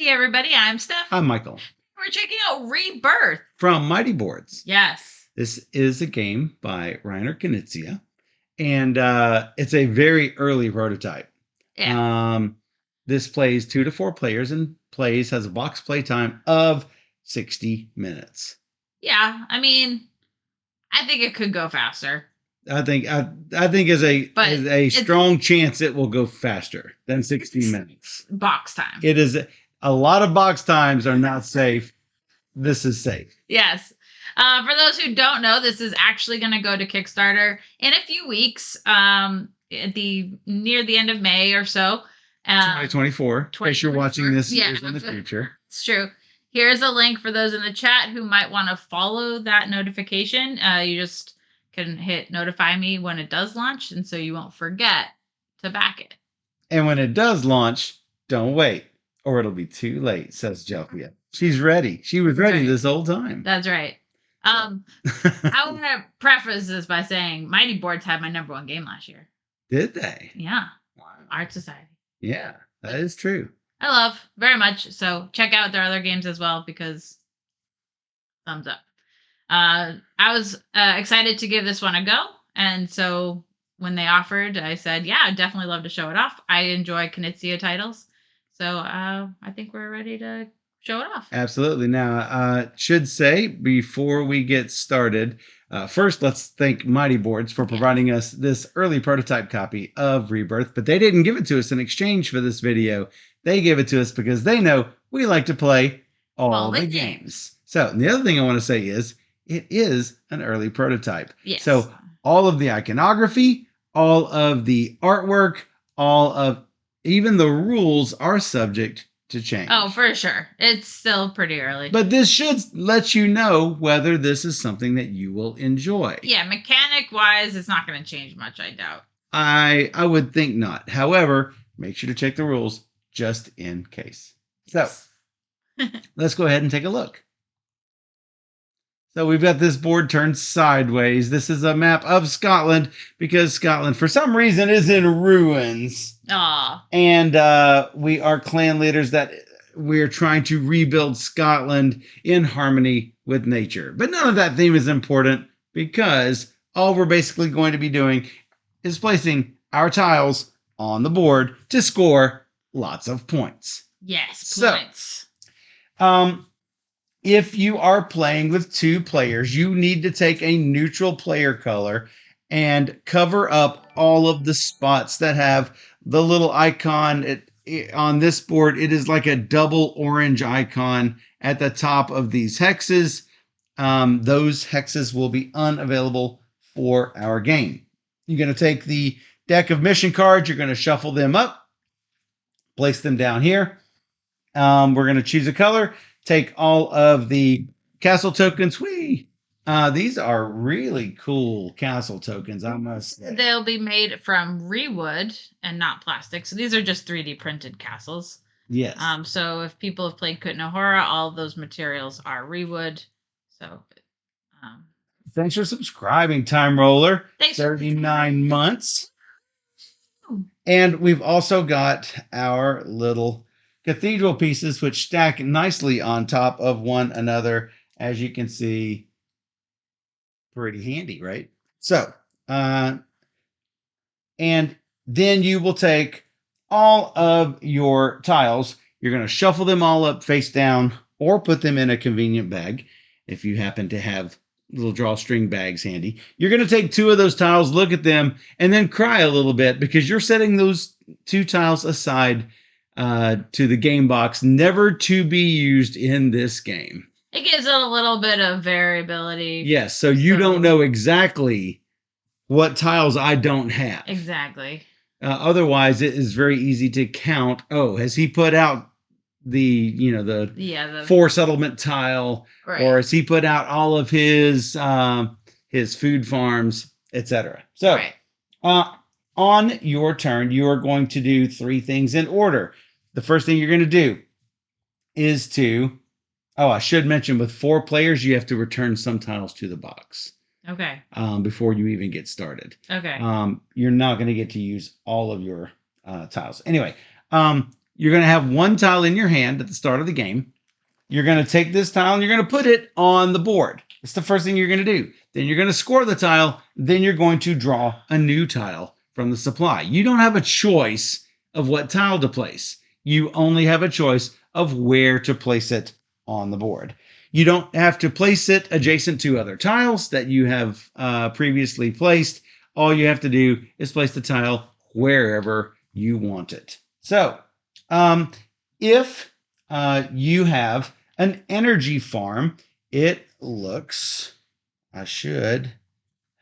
Hey everybody, I'm Steph. I'm Michael. We're checking out Rebirth. From Mighty Boards. Yes. This is a game by Reiner Knizia, and it's a very early prototype. Yeah. This plays 2 to 4 players and has a box play time of 60 minutes. Yeah, I mean, I think it could go faster. I think as a strong chance it will go faster than 60 minutes. Box time. It is a lot of box times are not safe. This is safe. Yes. For those who don't know, this is actually going to go to Kickstarter in a few weeks. At near the end of May or so. 2024. In case you're watching this years in the future. It's true. Here's a link for those in the chat who might want to follow that notification. You just can hit notify me when it does launch, and so you won't forget to back it. And when it does launch, don't wait, or it'll be too late, says Jelfia. She's ready. She was ready this whole time. That's right. I want to preface this by saying Mighty Boards had my #1 game last year. Did they? Yeah. Wow. Art Society. Yeah, that is true. I love very much. So check out their other games as well, because thumbs up. I was excited to give this one a go. And so when they offered, I said, yeah, I'd definitely love to show it off. I enjoy Knizia titles. So I think we're ready to show it off. Absolutely. Now, should say before we get started, first, let's thank Mighty Boards for providing us this early prototype copy of Rebirth, but they didn't give it to us in exchange for this video. They gave it to us because they know we like to play all the games. So the other thing I want to say is it is an early prototype. Yes. So all of the iconography, all of the artwork, even the rules are subject to change. Oh, for sure. It's still pretty early. But this should let you know whether this is something that you will enjoy. Yeah, mechanic-wise, it's not going to change much, I doubt. I would think not. However, make sure to check the rules just in case. So, let's go ahead and take a look. So we've got this board turned sideways. This is a map of Scotland because Scotland, for some reason, is in ruins. Aww. And we are clan leaders that we're trying to rebuild Scotland in harmony with nature. But none of that theme is important because all we're basically going to be doing is placing our tiles on the board to score lots of points. Yes, points. So, if you are playing with 2 players, you need to take a neutral player color and cover up all of the spots that have the little icon. On this board, it is like a double orange icon at the top of these hexes. Those hexes will be unavailable for our game. You're going to take the deck of mission cards. You're going to shuffle them up, place them down here. We're going to choose a color. Take all of the castle tokens. These are really cool castle tokens, I must say. They'll be made from rewood and not plastic. So these are just 3D printed castles. Yes. So if people have played Kut Nohora, all of those materials are rewood. So thanks for subscribing, Time Roller. Thanks. 39 months. And we've also got our little cathedral pieces, which stack nicely on top of one another, as you can see. Pretty handy, right? So, and then you will take all of your tiles. You're going to shuffle them all up face down or put them in a convenient bag if you happen to have little drawstring bags handy. You're going to take 2 of those tiles, look at them, and then cry a little bit because you're setting those 2 tiles aside to the game box, never to be used in this game. It gives it a little bit of variability. Yes, so you don't know exactly what tiles I don't have. Exactly. Otherwise, it is very easy to count. Oh, has he put out the 4 settlement tile, right, or has he put out all of his food farms, etc. So, right, on your turn, you are going to do 3 things in order. The first thing you're going to do is to, I should mention, with 4 players, you have to return some tiles to the box. Okay. Before you even get started. Okay. You're not going to get to use all of your tiles. Anyway, you're going to have one tile in your hand at the start of the game. You're going to take this tile and you're going to put it on the board. It's the first thing you're going to do. Then you're going to score the tile. Then you're going to draw a new tile from the supply. You don't have a choice of what tile to place. You only have a choice of where to place it on the board. You don't have to place it adjacent to other tiles that you have previously placed. All you have to do is place the tile wherever you want it. So if you have an energy farm, it looks, I should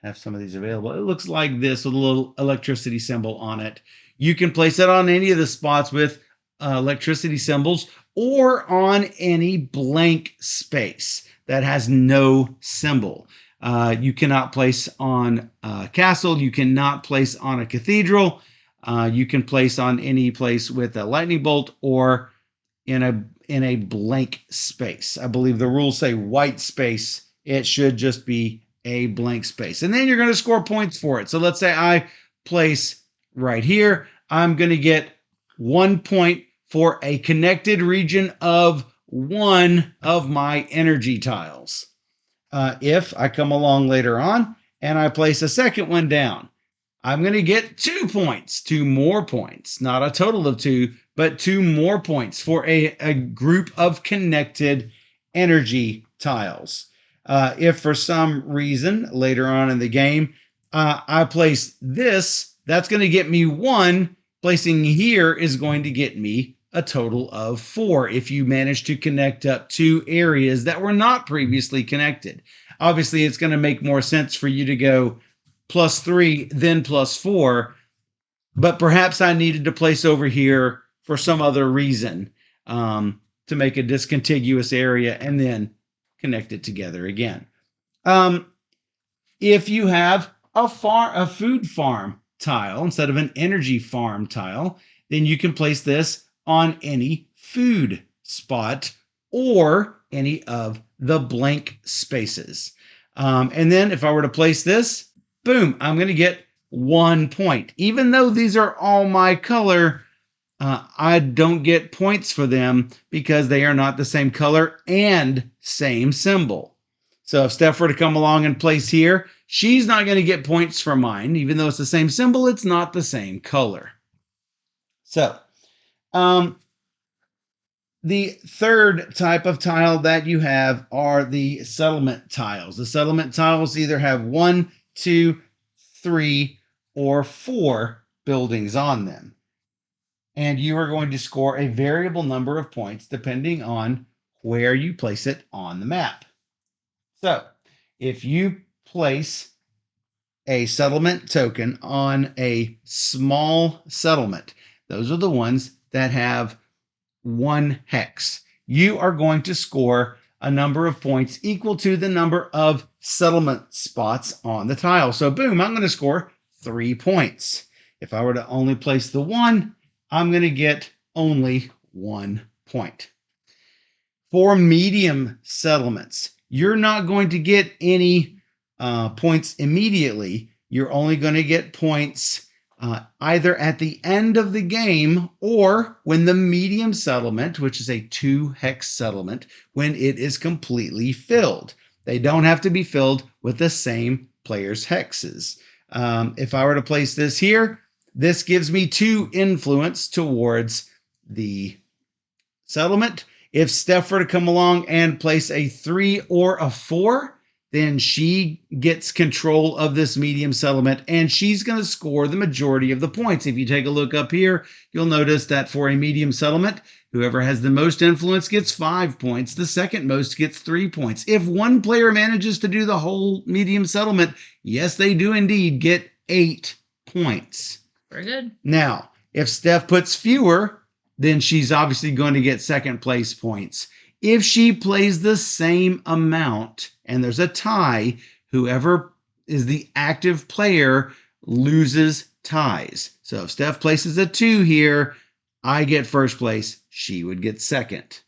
have some of these available. It looks like this with a little electricity symbol on it. You can place it on any of the spots with electricity symbols or on any blank space that has no symbol. You cannot place on a castle. You cannot place on a cathedral. You can place on any place with a lightning bolt or in a blank space. I believe the rules say white space. It should just be a blank space. And then you're going to score points for it. So let's say I place right here. I'm going to get 1 point for a connected region of one of my energy tiles. If I come along later on and I place a second one down, I'm going to get 2 points, 2 more points, not a total of 2, but 2 more points for a group of connected energy tiles. If for some reason later on in the game, I place this, that's going to get me 1. Placing here is going to get me a total of 4 if you manage to connect up 2 areas that were not previously connected. Obviously, it's going to make more sense for you to go +3, then +4, but perhaps I needed to place over here for some other reason to make a discontiguous area and then connect it together again. If you have a food farm tile instead of an energy farm tile, then you can place this on any food spot or any of the blank spaces. And then if I were to place this, boom, I'm going to get 1 point. Even though these are all my color, I don't get points for them because they are not the same color and same symbol. So if Steph were to come along and place here, she's not going to get points for mine. Even though it's the same symbol, it's not the same color. So the third type of tile that you have are the settlement tiles. The settlement tiles either have 1, 2, 3, or 4 buildings on them. And you are going to score a variable number of points depending on where you place it on the map. So if you place a settlement token on a small settlement, those are the ones that have 1 hex. You are going to score a number of points equal to the number of settlement spots on the tile. So boom, I'm going to score 3 points. If I were to only place the 1, I'm going to get only 1 point. For medium settlements, you're not going to get any points immediately. You're only going to get points either at the end of the game or when the medium settlement, which is a 2 hex settlement, when it is completely filled. They don't have to be filled with the same player's hexes. If I were to place this here, this gives me 2 influence towards the settlement. If Steph were to come along and place a 3 or a 4, then she gets control of this medium settlement and she's going to score the majority of the points. If you take a look up here, you'll notice that for a medium settlement, whoever has the most influence gets 5 points. The second most gets 3 points. If one player manages to do the whole medium settlement, yes, they do indeed get 8 points. Very good. Now, if Steph puts fewer, then she's obviously going to get second place points. If she plays the same amount and there's a tie, whoever is the active player loses ties. So if Steph places a 2 here, I get first place, she would get second.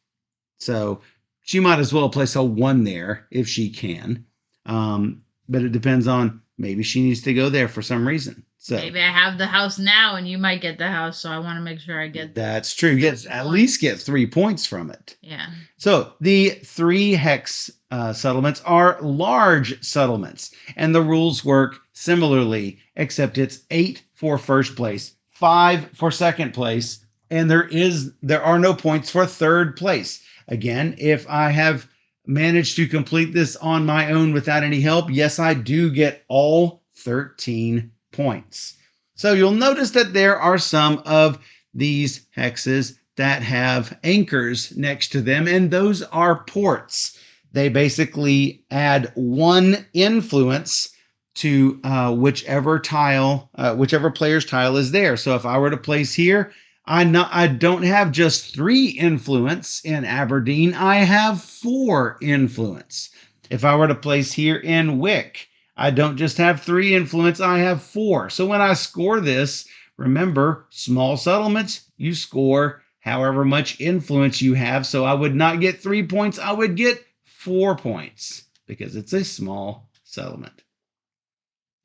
So she might as well place a 1 there if she can. But it depends on maybe she needs to go there for some reason. So maybe I have the house now and you might get the house, so I want to make sure I get that's true. Yes, at least get 3 points from it. Yeah. So the 3 hex settlements are large settlements, and the rules work similarly, except it's 8 for first place, 5 for second place, and there are no points for third place. Again, if I have managed to complete this on my own without any help, yes, I do get all 13 points. So you'll notice that there are some of these hexes that have anchors next to them, and those are ports. They basically add 1 influence to whichever player's tile is there. So if I were to place here, I don't have just 3 influence in Aberdeen, I have 4 influence. If I were to place here in Wick, I don't just have 3 influence, I have 4. So when I score this, remember, small settlements, you score however much influence you have. So I would not get 3 points, I would get 4 points because it's a small settlement.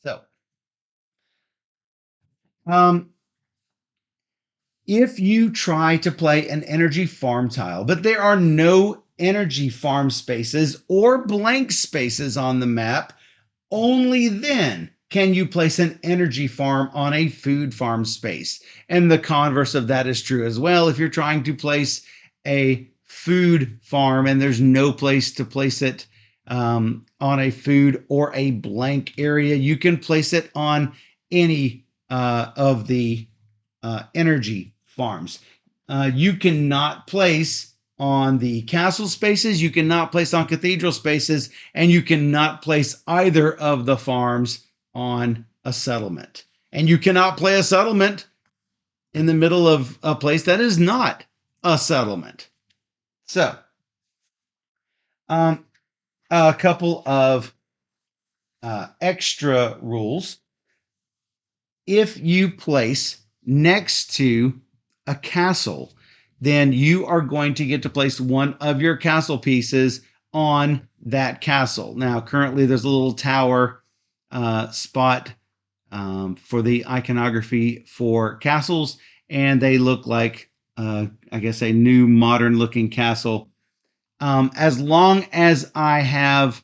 So, if you try to play an energy farm tile, but there are no energy farm spaces or blank spaces on the map, only then can you place an energy farm on a food farm space. And the converse of that is true as well. If you're trying to place a food farm and there's no place to place it on a food or a blank area, you can place it on any of the energy farms. You cannot place on the castle spaces, you cannot place on cathedral spaces, and you cannot place either of the farms on a settlement. And you cannot play a settlement in the middle of a place that is not a settlement. So, a couple of extra rules. If you place next to a castle, then you are going to get to place one of your castle pieces on that castle. Now, currently there's a little tower spot for the iconography for castles, and they look like, I guess, a new modern looking castle. As long as I have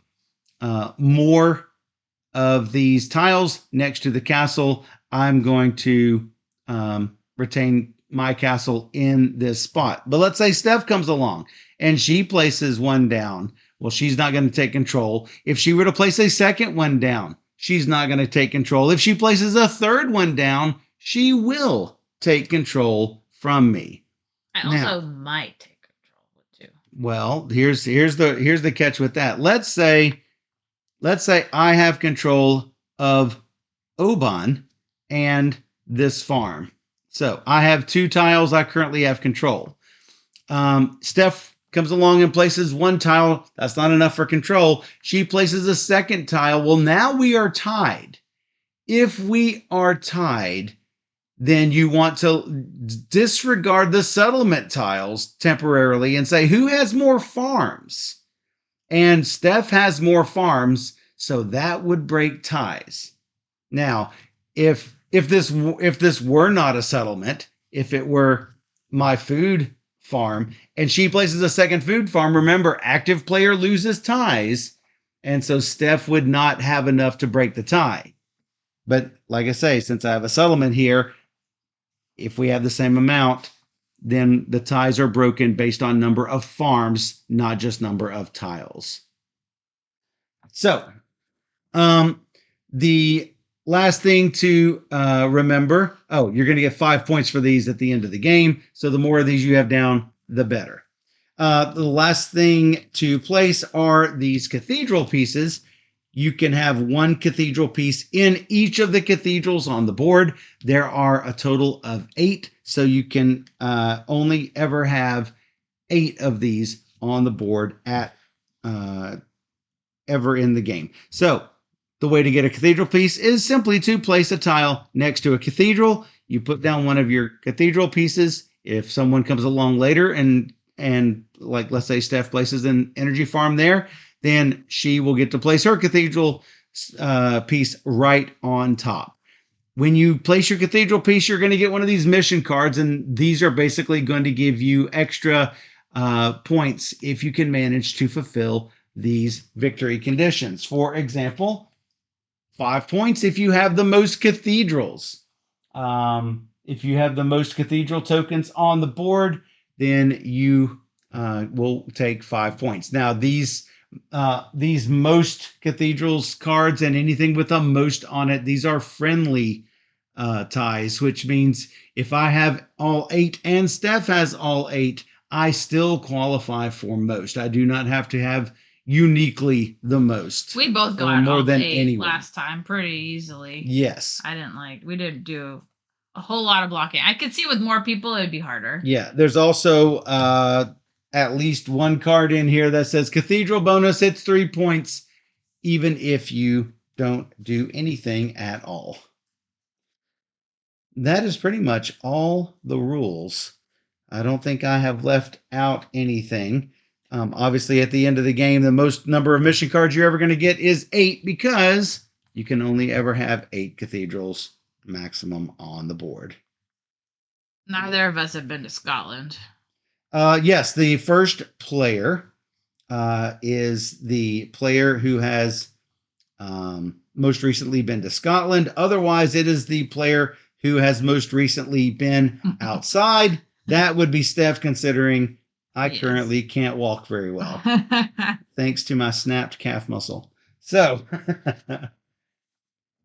more of these tiles next to the castle, I'm going to retain my castle in this spot. But let's say Steph comes along and she places one down. Well, she's not going to take control. If she were to place a second one down, she's not going to take control. If she places a third one down, she will take control from me. I also might take control too. Well, here's the catch with that. Let's say I have control of Oban and this farm. So I have 2 tiles I currently have control. Steph comes along and places one tile. That's not enough for control. She places a second tile. Well, now we are tied. If we are tied, then you want to disregard the settlement tiles temporarily and say, who has more farms? And Steph has more farms, so that would break ties. Now, if this were not a settlement, if it were my food farm and she places a second food farm, remember, active player loses ties, and so Steph would not have enough to break the tie. But like I say, since I have a settlement here, if we have the same amount, then the ties are broken based on number of farms, not just number of tiles. So, the last thing to remember, you're going to get 5 points for these at the end of the game. So the more of these you have down, the better. The last thing to place are these cathedral pieces. You can have 1 cathedral piece in each of the cathedrals on the board. There are a total of 8, so you can only ever have 8 of these on the board at ever in the game. So the way to get a cathedral piece is simply to place a tile next to a cathedral. You put down one of your cathedral pieces. If someone comes along later and like, let's say Steph places an energy farm there, then she will get to place her cathedral piece right on top. When you place your cathedral piece, you're going to get one of these mission cards, and these are basically going to give you extra points if you can manage to fulfill these victory conditions. For example, 5 points if you have the most cathedrals. If you have the most cathedral tokens on the board, then you will take 5 points. Now, these most cathedrals cards and anything with a most on it, these are friendly ties, which means if I have all 8 and Steph has all 8, I still qualify for most. I do not have to have uniquely the most. We both or got more all than 8 anyone. last time pretty easily. Yes. We didn't do a whole lot of blocking. I could see with more people it would be harder. Yeah, there's also at least one card in here that says cathedral bonus. It's 3 points, even if you don't do anything at all. That is pretty much all the rules. I don't think I have left out anything. Obviously, at the end of the game, the most number of mission cards you're ever going to get is 8 because you can only ever have 8 cathedrals maximum on the board. Neither of us have been to Scotland. Yes, the first player is the player who has most recently been to Scotland. Otherwise, it is the player who has most recently been outside. That would be Steph, considering I currently can't walk very well, thanks to my snapped calf muscle. So,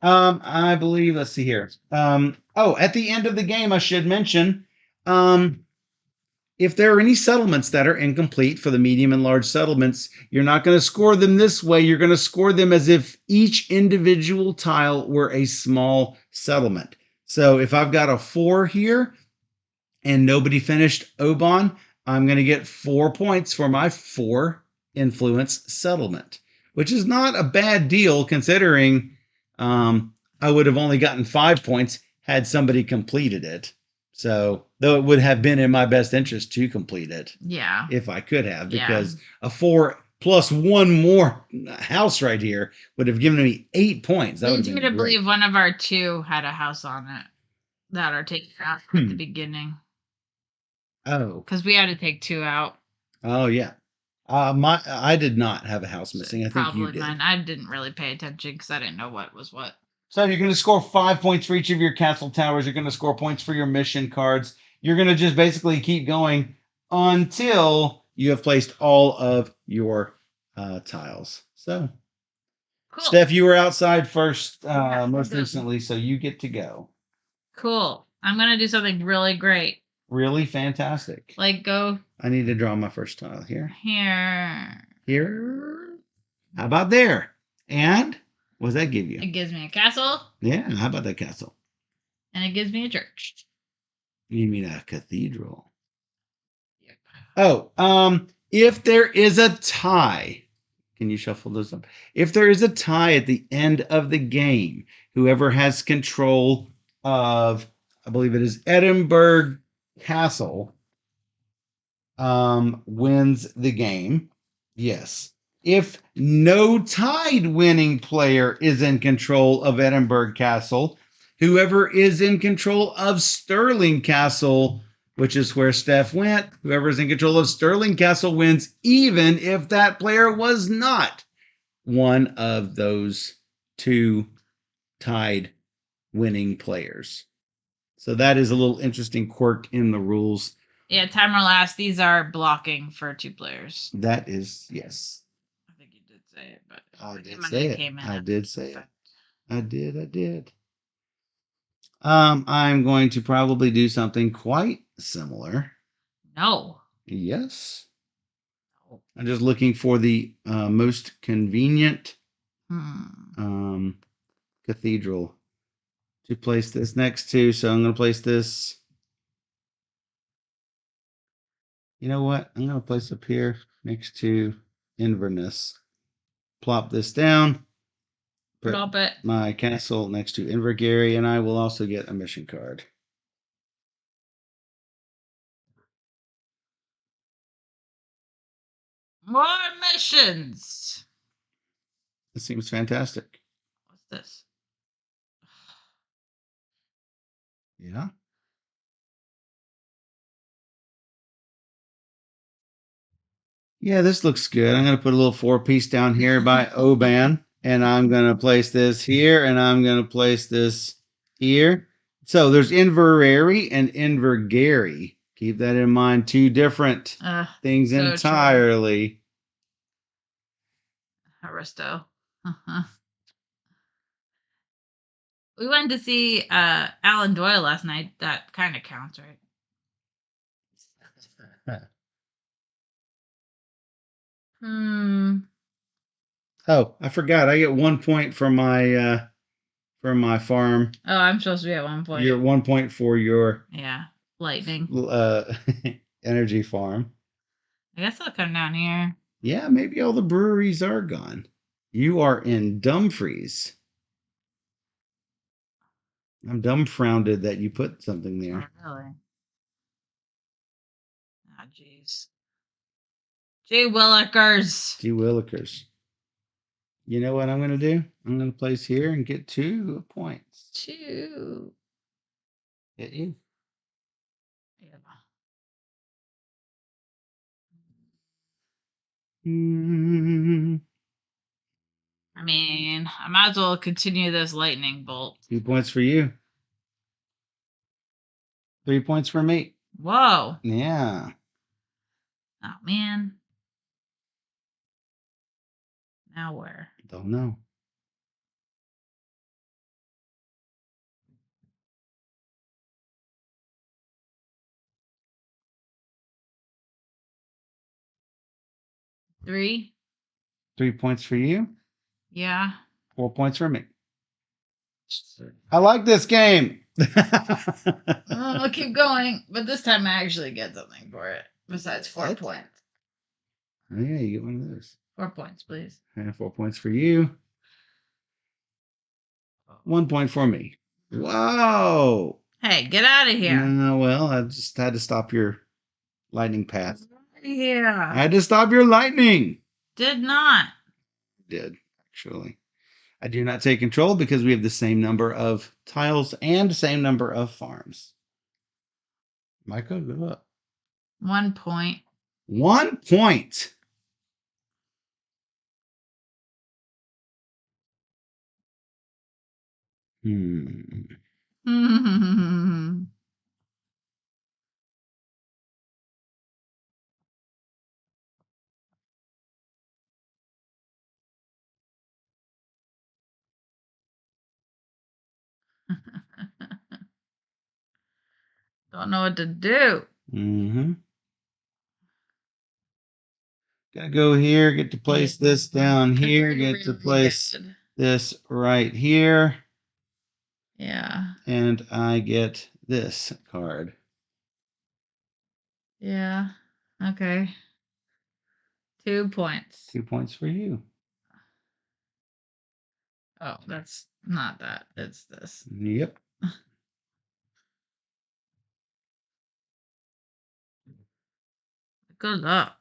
I believe, let's see here. At the end of the game, I should mention, if there are any settlements that are incomplete for the medium and large settlements, you're not going to score them this way. You're going to score them as if each individual tile were a small settlement. So if I've got a 4 here and nobody finished Oban, I'm going to get 4 points for my 4 influence settlement, which is not a bad deal considering I would have only gotten 5 points had somebody completed it. So, though it would have been in my best interest to complete it. Yeah. If I could have, because a 4 plus 1 more house right here would have given me 8 points. That would leads me to believe one of our 2 had a house on it that are taken out at the beginning. Oh. Because we had to take 2 out. Oh, yeah. I did not have a house missing. I think you did. Mine. I didn't really pay attention because I didn't know what was what. So you're going to score 5 points for each of your castle towers. You're going to score points for your mission cards. You're going to just basically keep going until you have placed all of your tiles. So, cool. Steph, you were outside first most recently, so you get to go. Cool. I'm going to do something really great. Really fantastic. Like go. I need to draw my first tile here. Here. How about there? And what does that give you? It gives me a castle. Yeah, how about that castle? And it gives me a church. You mean a cathedral? Yep. Oh, if there is a tie, can you shuffle those up? If there is a tie at the end of the game, whoever has control of, I believe it is Edinburgh Castle, wins the game. Yes. If no tied winning player is in control of Edinburgh Castle, whoever is in control of Stirling Castle, which is where Steph went, whoever is in control of Stirling Castle wins, even if that player was not one of those 2 tied winning players. So that is a little interesting quirk in the rules. Yeah, timer last. These are blocking for 2 players. That is, yes. I think you did say it, but I did say it. I did say it. I did. I'm going to probably do something quite similar. No. Yes. I'm just looking for the most convenient cathedral to place this next to. So I'm going to place this. You know what? I'm going to place up here next to Inverness. Plop this down. Plop it. My castle next to Invergary, and I will also get a mission card. More missions. This seems fantastic. this? Yeah. Yeah, this looks good. I'm going to put a little 4-piece down here by Oban, and I'm going to place this here, and I'm going to place this here. So there's Inverary and Invergary. Keep that in mind. Two different things so entirely. Aristo. We went to see Alan Doyle last night. That kind of counts, right? Oh, I forgot. I get 1 point for my farm. Oh, I'm supposed to be at 1 point. You're 1 point for your lightning energy farm. I guess I'll come down here. Yeah, maybe all the breweries are gone. You are in Dumfries. I'm dumbfounded that you put something there. Oh, really? Oh, jeez. Gee Willikers. Gee Willikers. You know what I'm going to do? I'm going to place here and get 2 points. 2. Hit you. Yeah. I mean, I might as well continue this lightning bolt. 2 points for you. 3 points for me. Whoa. Yeah. Oh, man. Now where? Don't know. Three. 3 points for you. Yeah. 4 points for me. I like this game. I'll keep going, but this time I actually get something for it besides 4 points. Oh, yeah, you get one of those. 4 points, please. And 4 points for you. 1 point for me. Whoa. Hey, get out of here. No, well, I just had to stop your lightning path. Yeah. I had to stop your lightning. Did not. Did, actually. I do not take control because we have the same number of tiles and same number of farms. Michael, go up. 1 point. 1 point. Don't know what to do. Gotta go here, get to place this down here, get to place this right here. Yeah. And I get this card. Yeah. Okay. 2 points. 2 points for you. Oh, that's not that. It's this. Yep. Good luck.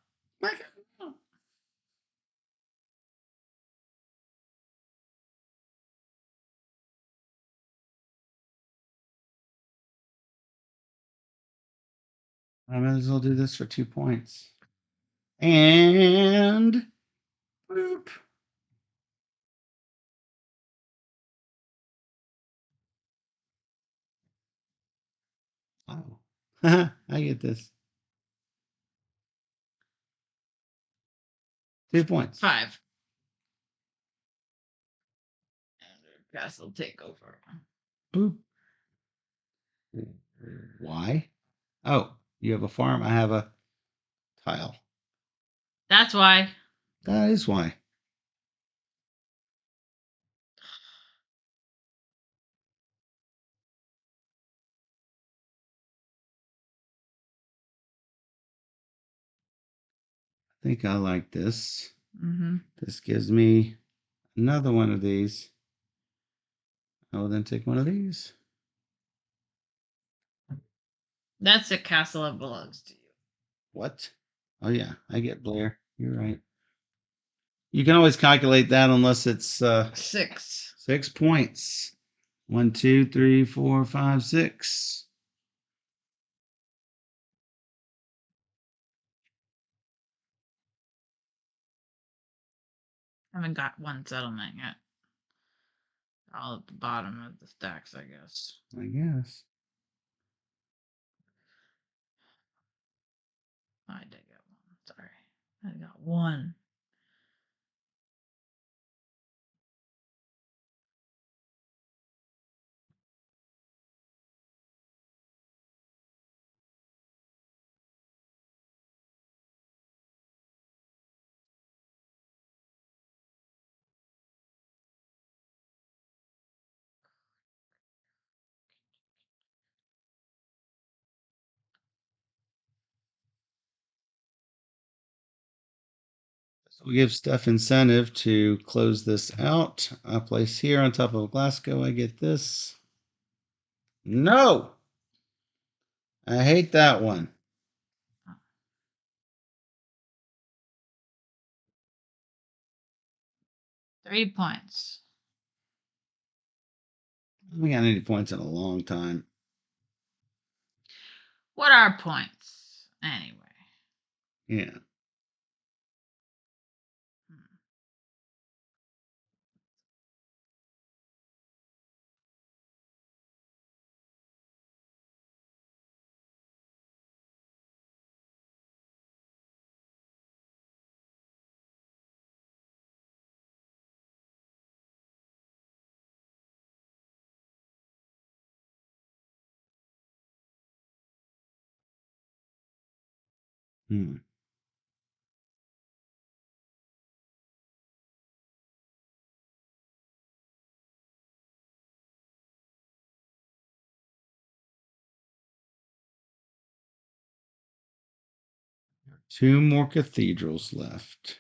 I might as well do this for 2 points. And boop. Oh. I get this. 2 points. 5. And castle takeover. Boop. Why? Oh, you have a farm. I have a tile. That's why. That is why. I think I like this. This gives me another one of these. I will then take one of these. That's a castle that belongs to you. What? Oh, yeah. I get Blair. You're right. You can always calculate that unless it's 6. 6 points. 1, 2, 3, 4, 5, 6. I haven't got one settlement yet. All at the bottom of the stacks, I guess. I guess. I did get one. Sorry. I got one. So we give Steph incentive to close this out. I place here on top of Glasgow. I get this. No! I hate that one. Three points. We got any points in a long time. What are points anyway? Yeah. Hmm. Hmm. Two more cathedrals left.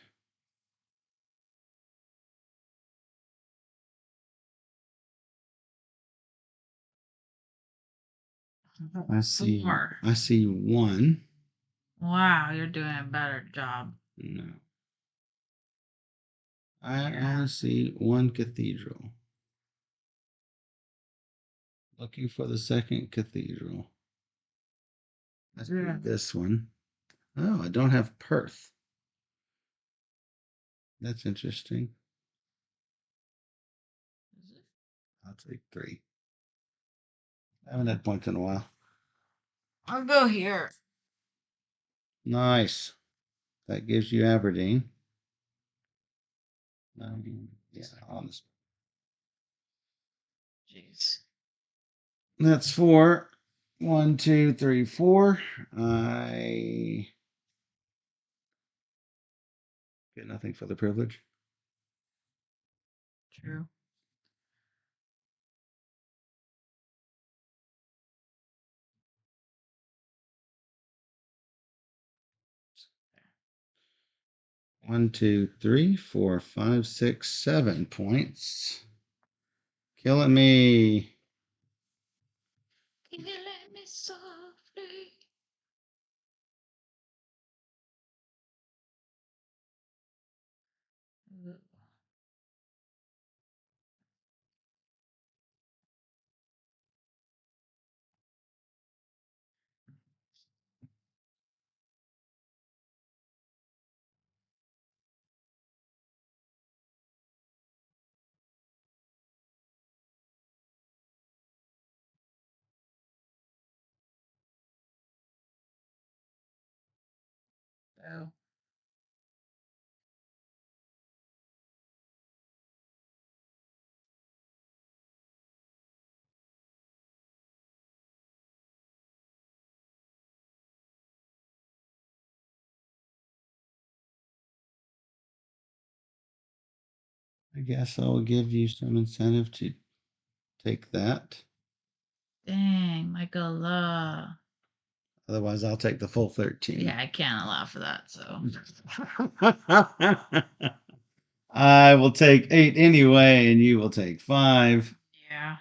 I see. Four. I see one. Wow, you're doing a better job. No. I Yeah. only see one cathedral. Looking for the second cathedral. Let's do this one. Oh, I don't have Perth. That's interesting. I'll take 3. I haven't had points in a while. I'll go here. Nice. That gives you Aberdeen. Yeah, honest. Jeez. That's 4. 1, 2, 3, 4. I get nothing for the privilege. True. One, 2, 3, 4, 5, 6, 7 points. Killing me. Can you let me softly? Oh. I guess I'll give you some incentive to take that. Dang, Michael. Otherwise, I'll take the full 13. Yeah, I can't allow for that. So I will take 8 anyway, and you will take 5. yeah,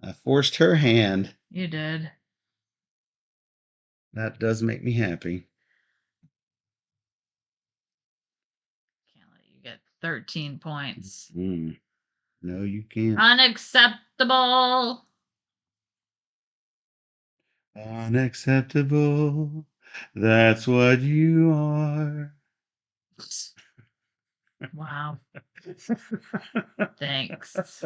I forced her hand. you did. That does make me happy. Can't let you get 13 points. Mm. No, you can't. Unacceptable. Unacceptable. That's what you are. Wow. Thanks.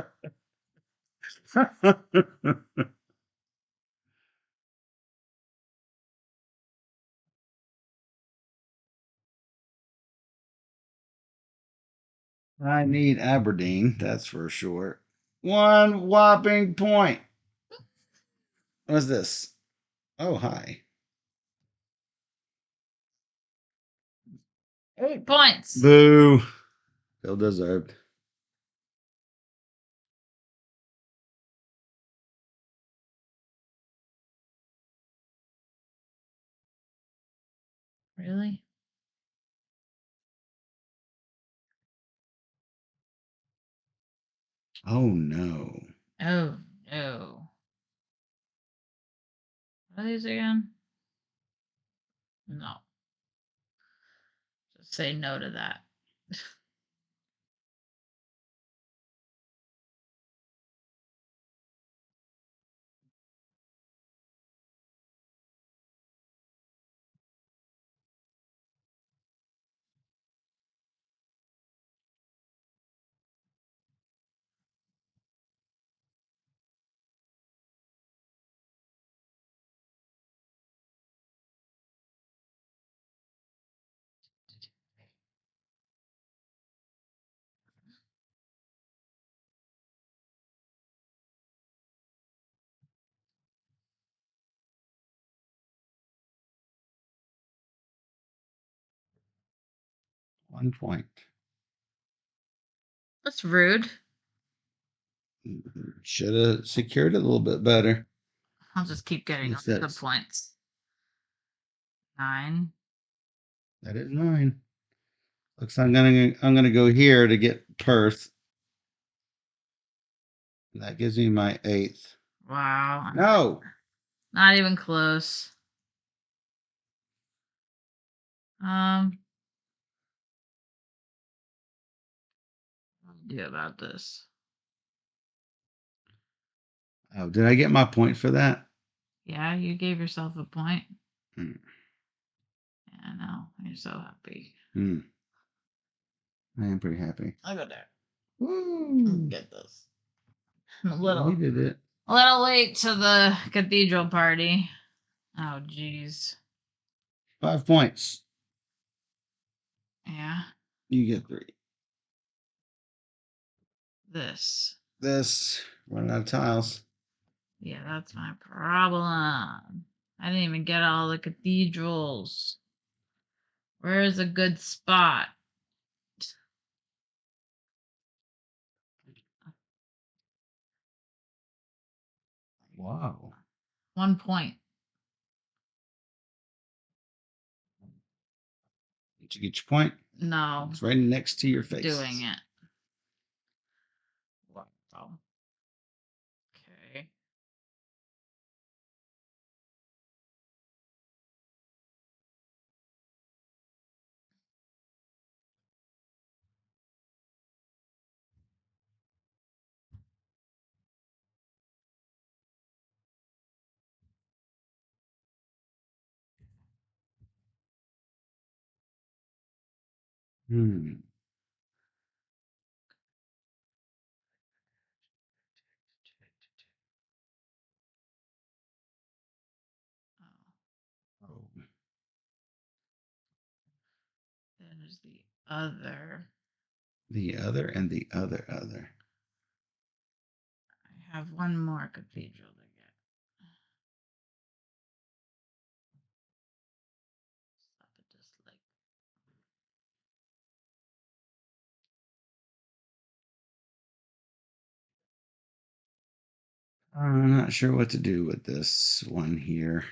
I need Aberdeen, that's for sure. One whopping point. What's this? Oh, hi. 8 points. Boo. Well deserved. Really? Oh, no. Oh no. What are these again? No. Just say no to that. One point. That's rude. Should have secured it a little bit better. I'll just keep getting Yes, the that's points. 9. that is 9. Looks like I'm gonna go here to get Perth. That gives me my 8th. Wow. No. Not even close. What do you do about this? Oh, did I get my point for that? Yeah, you gave yourself a point. Hmm. Yeah, I know. You're so happy. Hmm. I am pretty happy. I'll go there. Woo! Get this. I'm Needed it. a little late to the cathedral party. Oh, jeez. 5 points. Yeah. You get 3. This. This running out of tiles. Yeah, that's my problem. I didn't even get all the cathedrals. Where is a good spot? Wow. 1 point. Did you get your point? No. It's right next to your face. Doing it. Wow. Okay. Hmm. Oh, Oh. there's the other. The other and the other. I have one more cathedral to get. Stop it, just like. I'm not sure what to do with this one here.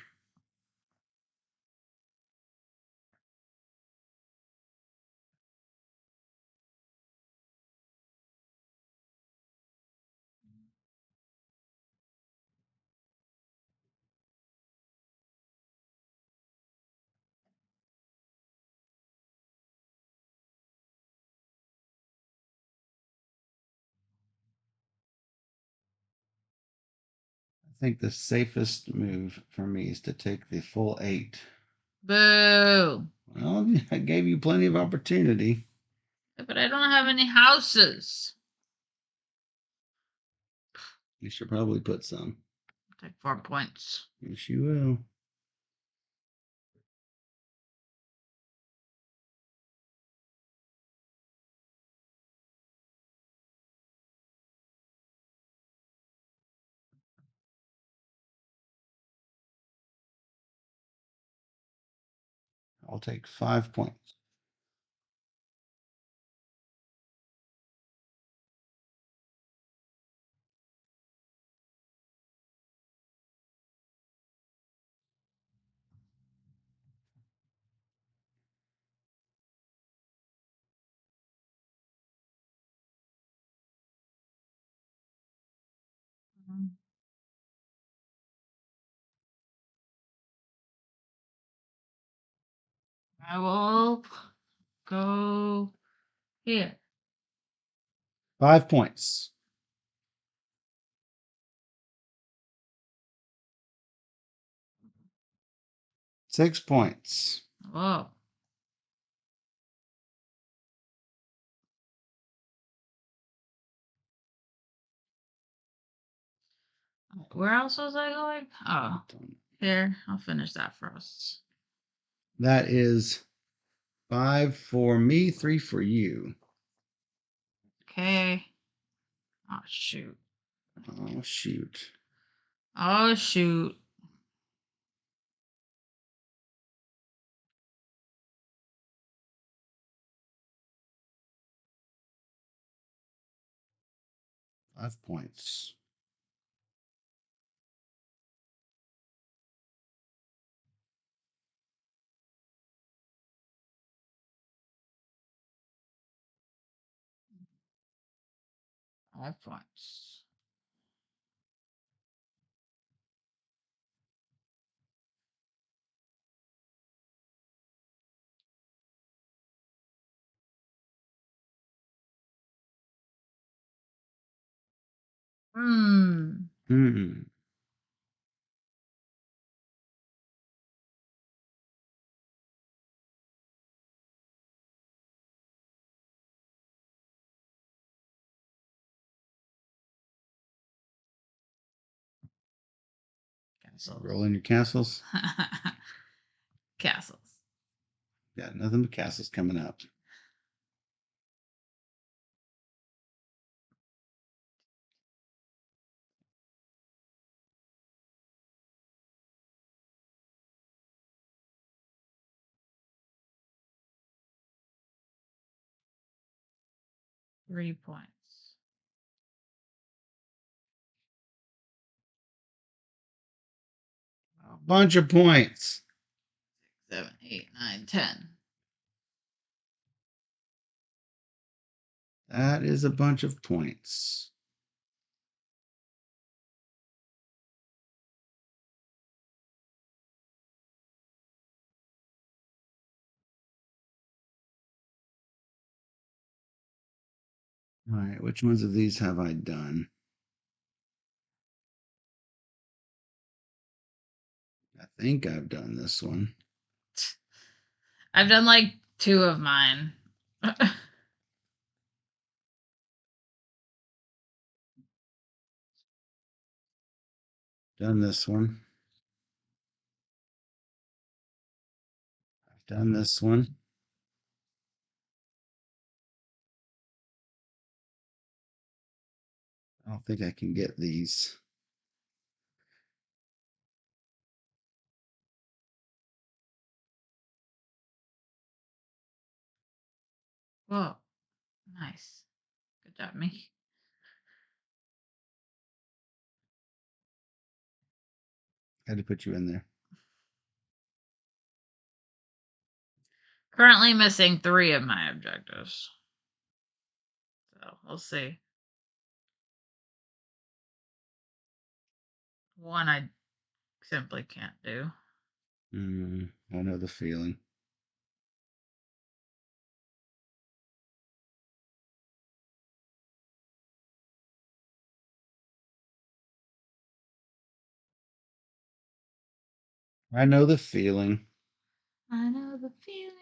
I think the safest move for me is to take the full 8. Boo. Well, I gave you plenty of opportunity. But I don't have any houses. You should probably put some. Take 4 points. Yes, you will. I'll take 5 points. I will go here. 5 points. 6 points. Whoa. Where else was I going? Oh, here. I'll finish that first. That is 5 for me, 3 for you. Okay. Oh, shoot. Oh, shoot. Oh, shoot. Five points. Five points. Hmm. Hmm. Castles. Roll in your castles. Castles. Got nothing but castles coming up. Three points. A bunch of points. 7, 8, 9, 10. That is a bunch of points. All right, which ones of these have I done? I think I've done this one. I've done like 2 of mine. Done this one. I've done this one. I don't think I can get these. Whoa. Nice. Good job, me. Had to put you in there. Currently missing 3 of my objectives. So we'll see. One I simply can't do. I know the feeling. I know the feeling. I know the feeling.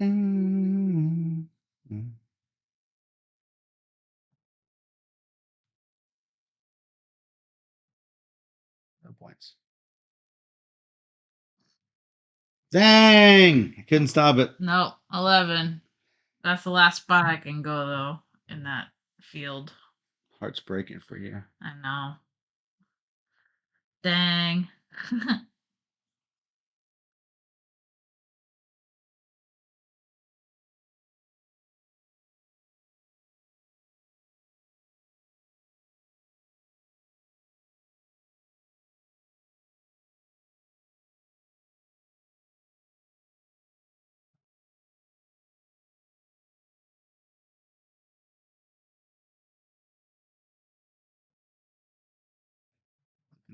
Mm. No points. Dang! I couldn't stop it. No, 11. That's the last spot I can go, though, in that field. Heart's breaking for you. I know. Dang.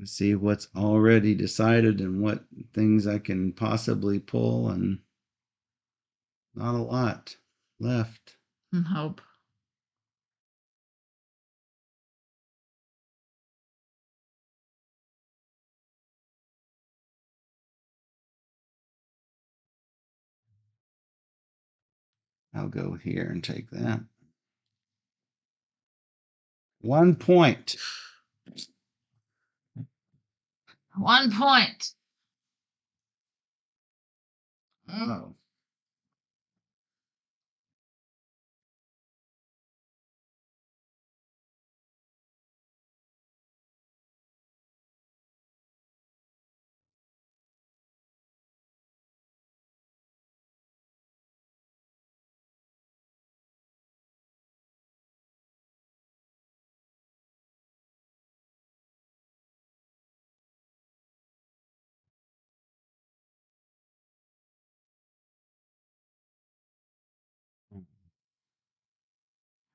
See what's already decided and what things I can possibly pull, and not a lot left. Hope. I'll go here and take that. 1 point. 1 point. Oh.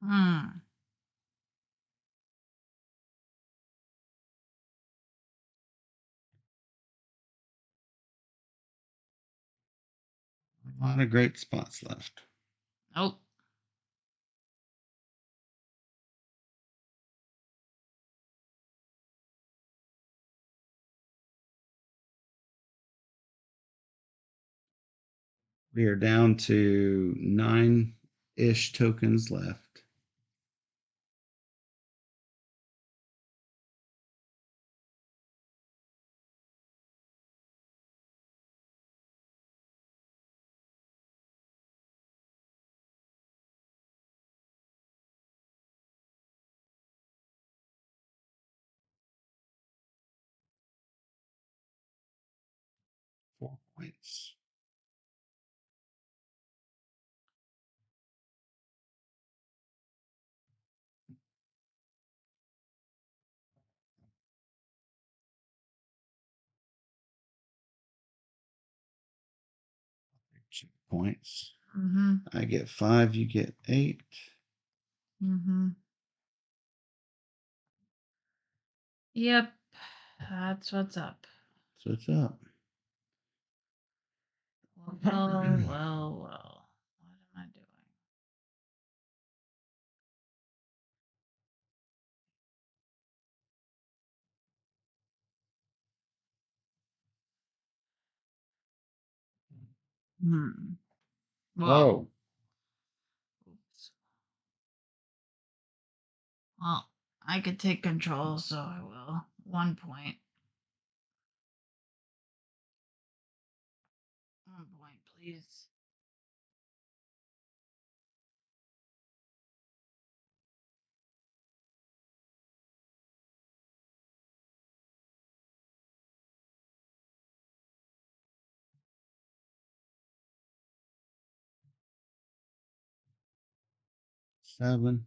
Hmm. A lot of great spots left. Oh. We are down to 9-ish tokens left. Four points. Points. Mm-hmm. I get 5, you get 8. Mm-hmm. Yep. That's what's up. So it's up. Well, well. What am I doing? Hmm. Well. Oh. Oops. Well, I could take control, so I will. 1 point. 1 point, please. Seven.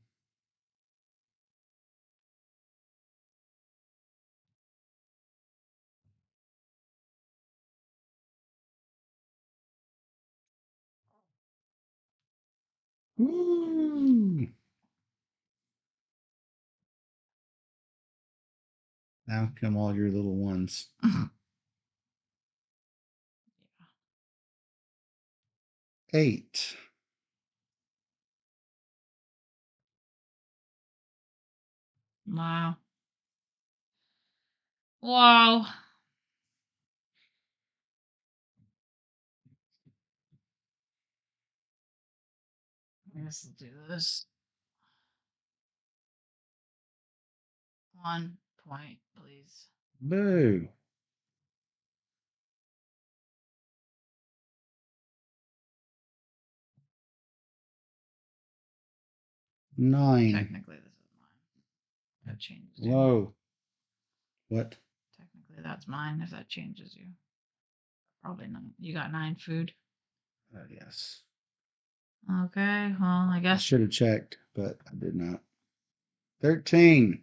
Woo! Now come all your little ones. 8. Wow. Wow. guess I'll do this. 1 point, please. Boo. Nine. Technically, this is mine. That changes you. Whoa. What? Technically, that's mine if that changes you. Probably not. You got 9 food. Yes. Okay, well, I I guess. should have checked, but I did not. 13.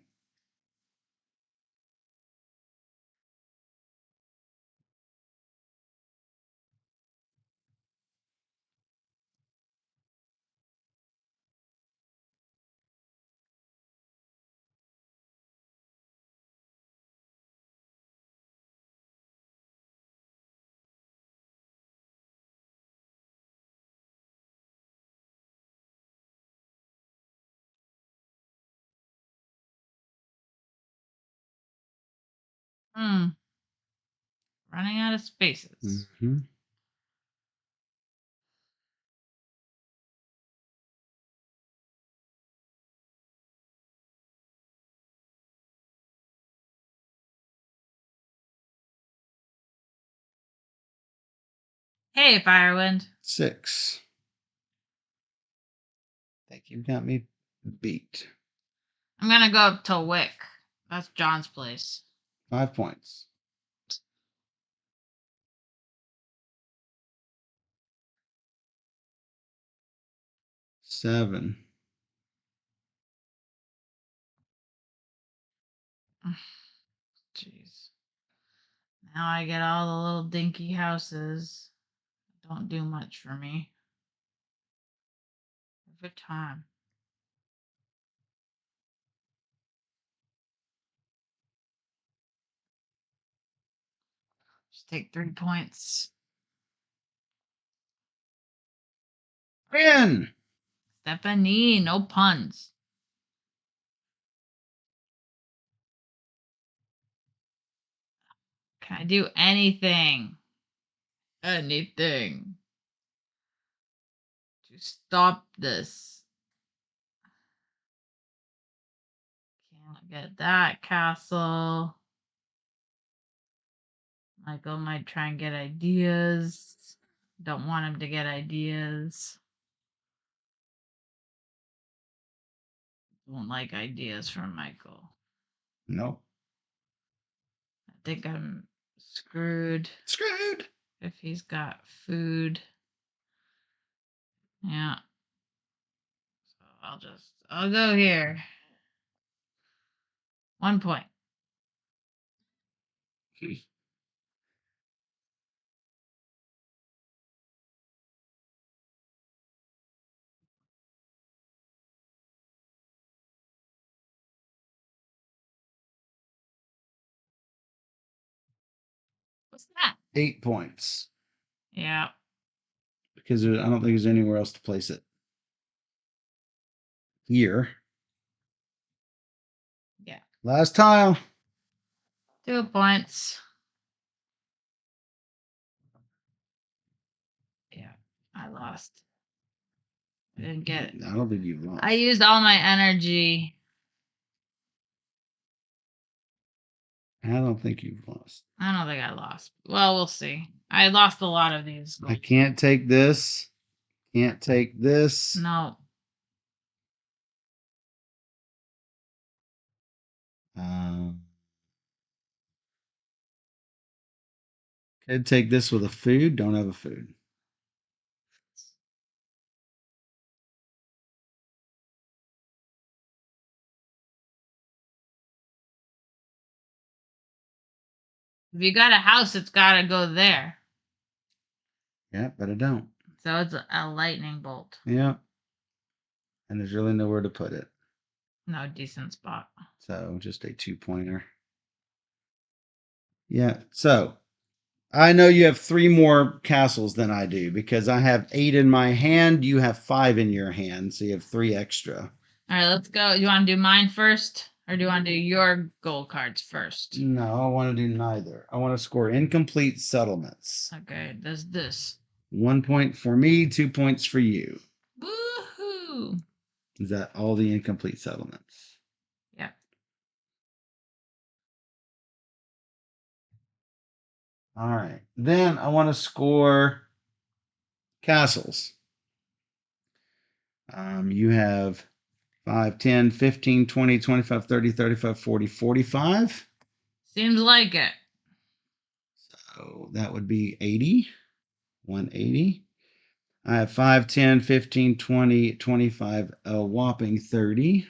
Running out of spaces. Mm-hmm. Hey, Firewind. 6. Think you got me beat. I'm gonna go up to Wick. That's John's place. 5 points. 7. Jeez. Now I get all the little dinky houses. Don't do much for me. Good time. Just take 3 points. Win! Stephanie, no puns. Can I do anything? Anything to stop this? Can't get that castle. Michael might try and get ideas. Don't want him to get ideas. Don't like ideas from Michael. Nope. I think I'm screwed Screwed. if he's got food. Yeah. So I'll go here. 1 point. What's that? 8 points. Yeah. Because I don't think there's anywhere else to place it. Here. Yeah. Last tile. 2 points. Yeah. I lost. I didn't get it. I don't think you've lost. I used all my energy. I don't think you've lost. I don't think I lost. Well, we'll see. I lost a lot of these. I can't take this. Can't take this. No. Could take this with a food. Don't have a food. If you got a house, it's got to go there. Yeah, but I don't. So it's a lightning bolt. Yeah. And there's really nowhere to put it. No decent spot. So just a 2-pointer. Yeah. So I know you have 3 more castles than I do because I have 8 in my hand. You have 5 in your hand. So you have 3 extra. All right, let's go. You want to do mine first? Or do you want to do your gold cards first? No, I want to do neither. I want to score incomplete settlements. Okay, there's this. 1 point for me, 2 points for you. Woohoo! Woo! Is that all the incomplete settlements? Yeah. All right. Then I want to score castles. You have 5, 10, 15, 20, 25, 30, 35, 40, 45. Seems like it. So that would be 80. 180. I have 5, 10, 15, 20, 25, a whopping 30.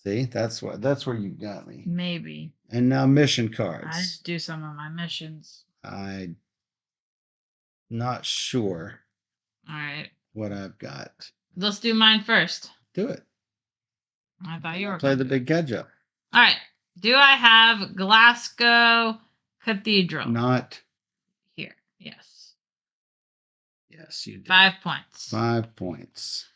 See, that's where you got me. Maybe. And now mission I cards. just do some of my missions. I'm not sure All right. what I've got. Let's do mine first. Do it. I thought you were Play gonna the do big catch up. All right. Do I have Glasgow Cathedral? Not. Here. Yes. Yes, you do. 5 points. 5 points.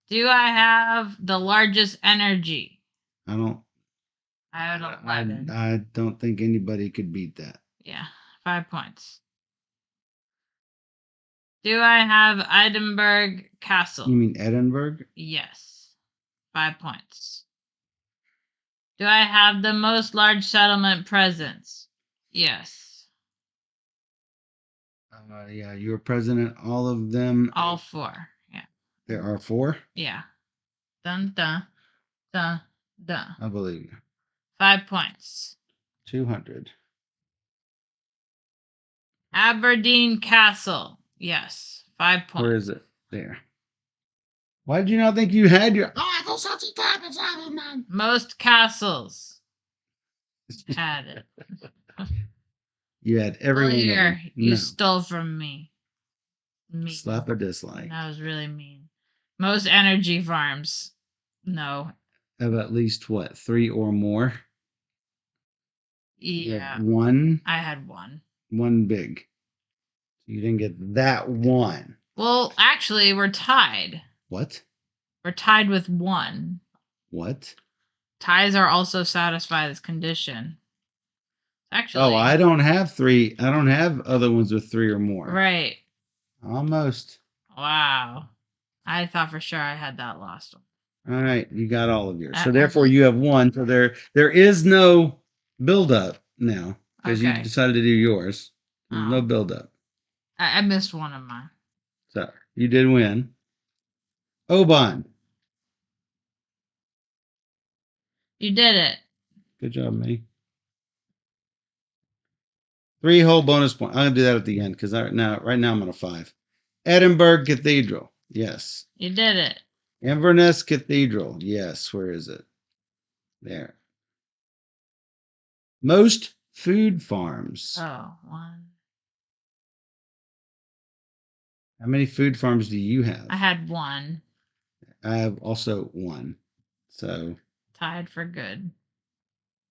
Do I have the largest energy? I don't. I have 11. I don't think anybody could beat that. Yeah. 5 points. Do I have Edinburgh Castle? You mean Edinburgh? Yes. 5 points. Do I have the most large settlement presence? Yes. Yeah, you're president. All of them. All 4. Yeah. There are 4. Yeah. Dun dun dun dun. I believe you. 5 points. 200. Aberdeen Castle. Yes. 5 points. Where is it? There. Why did you not think you had your? Oh, I go such a time as I man. Most castles. Had it. You had every Well, one of here, them. you No. stole from me. Mean. Slap or dislike. That was really mean. Most energy farms. No. Have at least what? 3 or more. You Yeah. had 1. I had 1. 1 big. You didn't get that 1. Well, actually, we're tied. What? We're tied with 1. What? Ties are also satisfy this condition. Actually. Oh, I don't have 3. I don't have other ones with 3 or more. Right. Almost. Wow. I thought for sure I had that last one. All right, you got all of yours. So therefore, you have 1. So there is no build up now because you Okay. decided to do yours. There's no Oh. build up. I missed one of mine. So you did win. Oban. You did it. Good job, me. 3 whole bonus points. I'm gonna do that at the end because right now I'm on a 5. Edinburgh Cathedral. Yes. You did it. Inverness Cathedral. Yes. Where is it? There. Most food farms. Oh, 1. How many food farms do you have? I had 1. I have also 1. So Tied for good.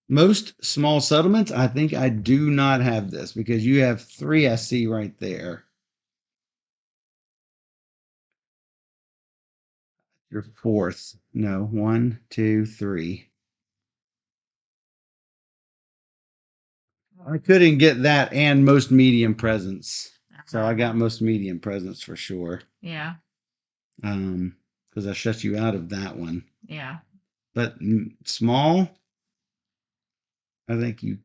most small settlements, I think I do not have this because you have 3 I see right there. Your 4th. No, 1, 2, 3. I couldn't get that and most medium presence. So I got most medium presence for sure. Yeah. Because I shut you out of that one. Yeah. But small, I think you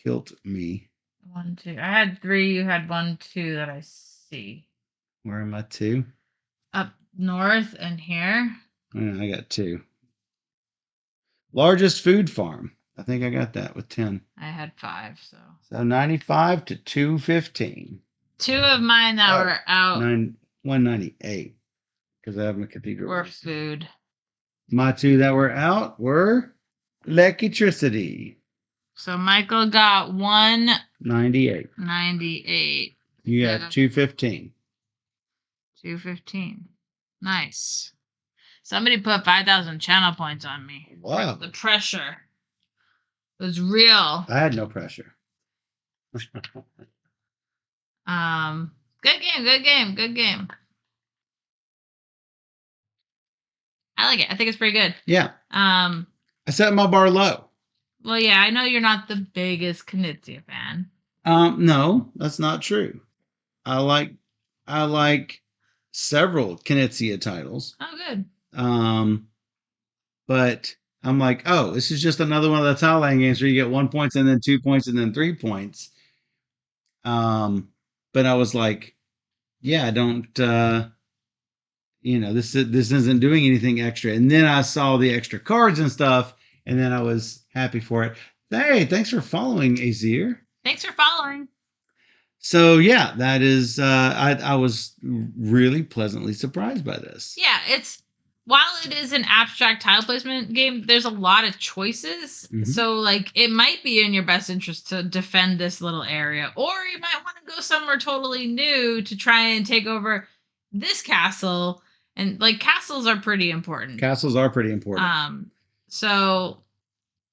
killed me. 1, 2. I had 3. You had 1, 2 that I see. Where am I 2? Up north and here. Yeah, I got 2. Largest food farm. I think I got that with 10. I had 5. So 95 to 215. 2 of mine that were out 198. Because I have my cathedral. were food. My 2 that were out were electricity. So Michael got 98. 198. You got 215. 215. Nice. Somebody put 5,000 channel points on me. Wow. The pressure was real. I had no pressure. Good game, good game, good game. I like it. I think it's pretty good. Yeah. I set my bar low. Well, yeah, I know you're not the biggest Knizia fan. No, that's not true. I like several Knizia titles. Oh, good. But I'm like, oh, this is just another one of the tile laying games where you get 1 point and then 2 points and then 3 points. But I was like, yeah, I don't, this isn't doing anything extra. And then I saw the extra cards and stuff, and then I was happy for it. Hey, thanks for following, Azir. Thanks for following. So yeah, that is, I was really pleasantly surprised by this. Yeah, while it is an abstract tile placement game, there's a lot of choices. Mhm. So like it might be in your best interest to defend this little area, or you might want to go somewhere totally new to try and take over this castle. And like castles are pretty important. Castles are pretty important. So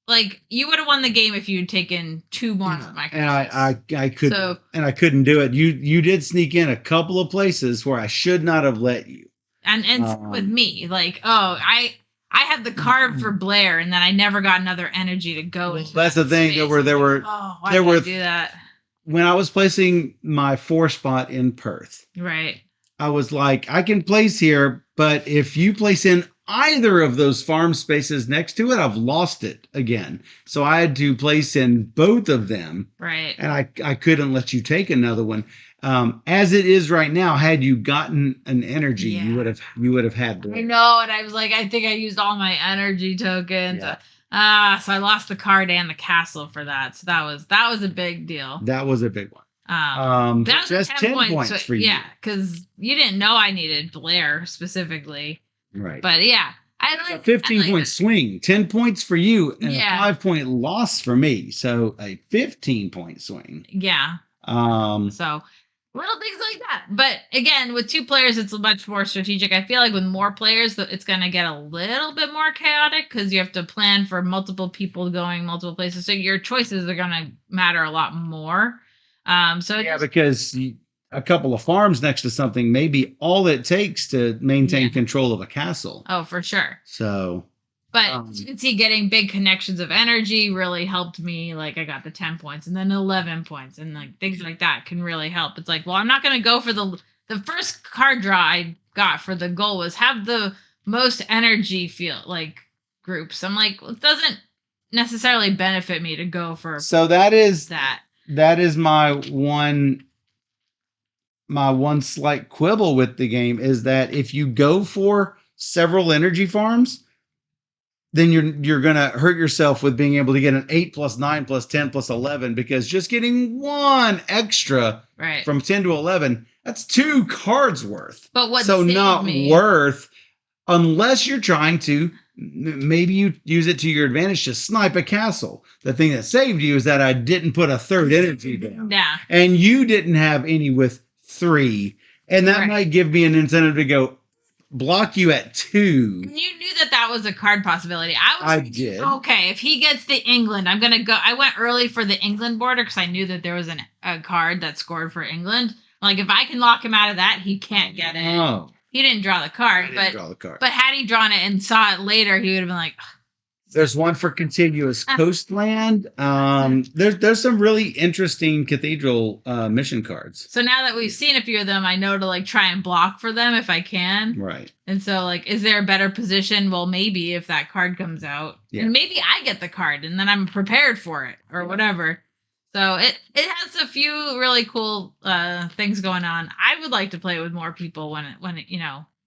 like you would have won the game if you'd taken 2 more of my castles. And I could and I couldn't do it. You did sneak in a couple of places where I should not have let you. And with me, like, I had the card for Blair, and then I never got another energy to go into. That's the thing. There were why did I do that? When I was placing my 4 spot in Perth, right? I was like, I can place here, but if you place in either of those farm spaces next to it, I've lost it again. So I had to place in both of them, right? And I couldn't let you take another one. As it is right now, had you gotten an energy, you would have had Blair. I know, and I was like, I think I used all my energy tokens. Yeah. So I lost the card and the castle for that. So that was a big deal. That was a big one. That was just 10 points for you. Yeah, because you didn't know I needed Blair specifically. Right. But yeah, I like a 15-point swing, 10 points for you, and a 5-point loss for me. So a 15-point swing. Yeah. So little things like that. But again, with 2 players, it's much more strategic. I feel like with more players, it's going to get a little bit more chaotic because you have to plan for multiple people going multiple places. So your choices are going to matter a lot more. Because a couple of farms next to something may be all it takes to maintain control of a castle. Oh, for sure. So, but you can see getting big connections of energy really helped me. Like I got the 10 points and then 11 points and like things like that can really help. It's like, well, I'm not going to go for the first card draw I got for the goal was have the most energy groups. I'm like, well, it doesn't necessarily benefit me to go for so that is my one slight quibble with the game is that if you go for several energy farms, then you're going to hurt yourself with being able to get an 8 plus 9 plus 10 plus 11 because just getting 1 extra from 10 to 11, that's 2 cards worth. But what so not worth unless you're trying to maybe you use it to your advantage to snipe a castle. The thing that saved you is that I didn't put a 3rd energy down. Yeah. And you didn't have any with 3. And that might give me an incentive to go block you at 2. You knew that was a card possibility. I did. Okay, if he gets the England, I'm going to go. I went early for the England border because I knew that there was a card that scored for England. Like, if I can lock him out of that, he can't get it. Oh. He didn't draw the card. But had he drawn it and saw it later, he would have been like... There's one for contiguous coastland. There's some really interesting cathedral mission cards. So now that we've seen a few of them, I know to try and block for them if I can. Right. And so is there a better position? Well, maybe if that card comes out. Yeah. And maybe I get the card and then I'm prepared for it or whatever. So it has a few really cool things going on. I would like to play it with more people when it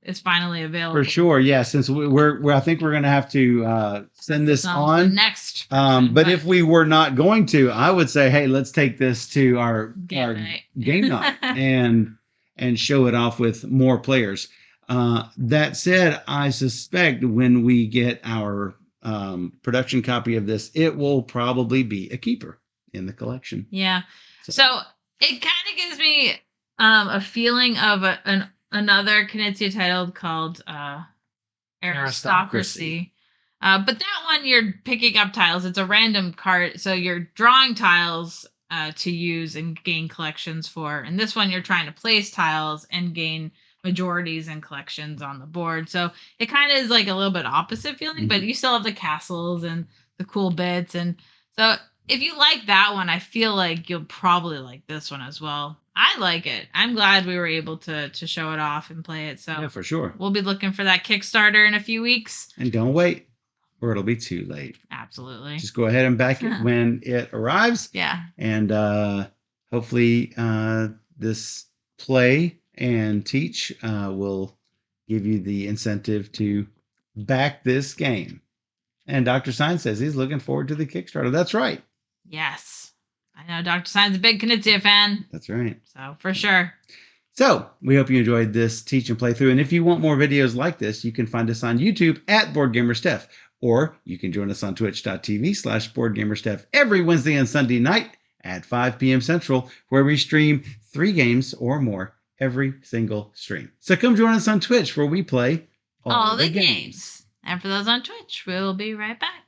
is finally available. For sure, yeah. Since we're I think we're going to have to send this on next. but if we were not going to, I would say, hey, let's take this to our game night and show it off with more players. That said, I suspect when we get our production copy of this, it will probably be a keeper in the collection. Yeah. So it kind of gives me a feeling of another Knizia title called Aristocracy. But that one, you're picking up tiles. It's a random card. So you're drawing tiles to use and gain collections for. And this one, you're trying to place tiles and gain majorities and collections on the board. So it kind of is like a little bit opposite feeling, but you still have the castles and the cool bits. And so if you like that one, I feel like you'll probably like this one as well. I like it. I'm glad we were able to show it off and play it. So Yeah, for sure. we'll be looking for that Kickstarter in a few weeks. And don't wait, or it'll be too late. Absolutely. Just go ahead and back it when it arrives. Yeah. And hopefully this play and teach will give you the incentive to back this game. And Dr. Sign says he's looking forward to the Kickstarter. That's right. Yes. I know Dr. Sign's a big Knizia fan. That's right. So for sure. So we hope you enjoyed this teach and playthrough. And if you want more videos like this, you can find us on YouTube at BoardGamerSteph. Or you can join us on twitch.tv/BoardGamerSteph every Wednesday and Sunday night at 5 p.m. Central, where we stream 3 games or more every single stream. So come join us on Twitch, where we play all the games. And for those on Twitch, we'll be right back.